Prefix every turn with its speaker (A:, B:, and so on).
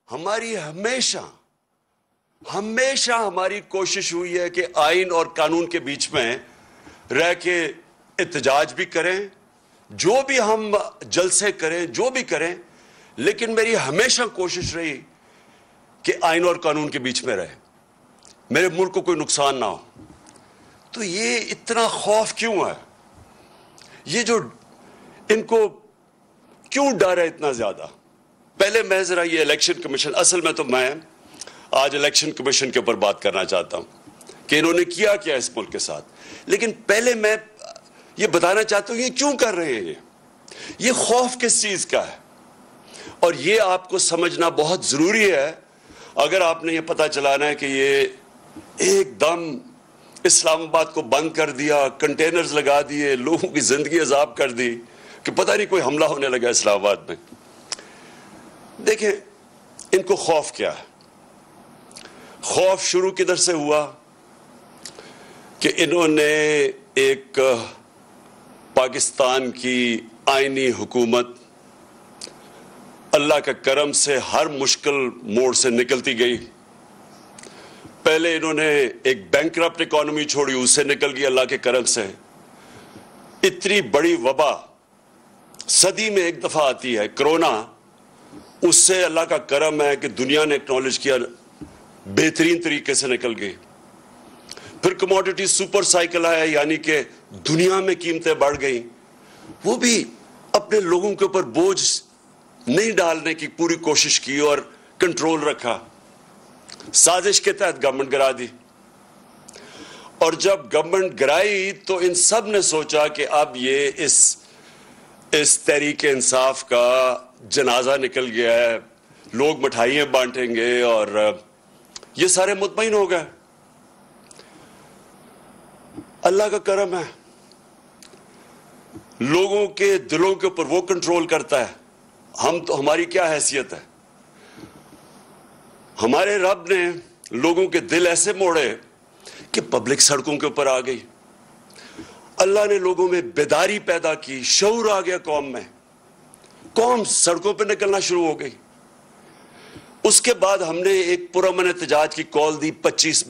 A: हमारी हमेशा हमारी कोशिश हुई है कि आइन और कानून के बीच में रह के एहतजाज भी करें, जो भी हम जलसे करें, जो भी करें, लेकिन मेरी हमेशा कोशिश रही कि आइन और कानून के बीच में रहे, मेरे मुल्क को कोई नुकसान ना हो। तो ये इतना खौफ क्यों है? ये जो इनको क्यों डर है इतना ज्यादा? पहले मैं जरा ये इलेक्शन कमीशन, असल में तो मैं आज इलेक्शन कमीशन के ऊपर बात करना चाहता हूं कि इन्होंने किया क्या इस मुल्क के साथ, लेकिन पहले मैं ये बताना चाहता हूं ये क्यों कर रहे हैं, ये खौफ किस चीज का है, और ये आपको समझना बहुत जरूरी है अगर आपने ये पता चलाना है कि ये एकदम इस्लामाबाद को बंद कर दिया, कंटेनर्स लगा दिए, लोगों की जिंदगी अजाब कर दी कि पता नहीं कोई हमला होने लगा इस्लामाबाद में। देखें इनको खौफ क्या है? खौफ शुरू किधर से हुआ कि इन्होंने एक पाकिस्तान की आईनी हुकूमत अल्लाह का करम से हर मुश्किल मोड़ से निकलती गई। पहले इन्होंने एक बैंकरप्ट इकोनॉमी छोड़ी, उससे निकल गई अल्लाह के करम से। इतनी बड़ी वबा सदी में एक दफा आती है, कोरोना, उससे अल्लाह का करम है कि दुनिया ने एक्नॉलेज किया, बेहतरीन तरीके से निकल गई। फिर कमोडिटी सुपर साइकिल आया, यानी कि दुनिया में कीमतें बढ़ गई, वो भी अपने लोगों के ऊपर बोझ नहीं डालने की पूरी कोशिश की और कंट्रोल रखा। साजिश के तहत गवर्नमेंट गिरा दी, और जब गवर्नमेंट गिराई तो इन सब ने सोचा कि अब ये इस तहरीक इंसाफ का जनाजा निकल गया है, लोग मिठाइयां बांटेंगे, और ये सारे मुतमईन हो गए। अल्लाह का करम है, लोगों के दिलों के ऊपर वो कंट्रोल करता है। हम तो, हमारी क्या हैसियत है? हमारे रब ने लोगों के दिल ऐसे मोड़े कि पब्लिक सड़कों के ऊपर आ गई। अल्लाह ने लोगों में बेदारी पैदा की, शऊर आ गया कौम में, कौम सड़कों पर निकलना शुरू हो गई। उसके बाद हमने एक पुरअमन एहतजाज की कॉल दी 25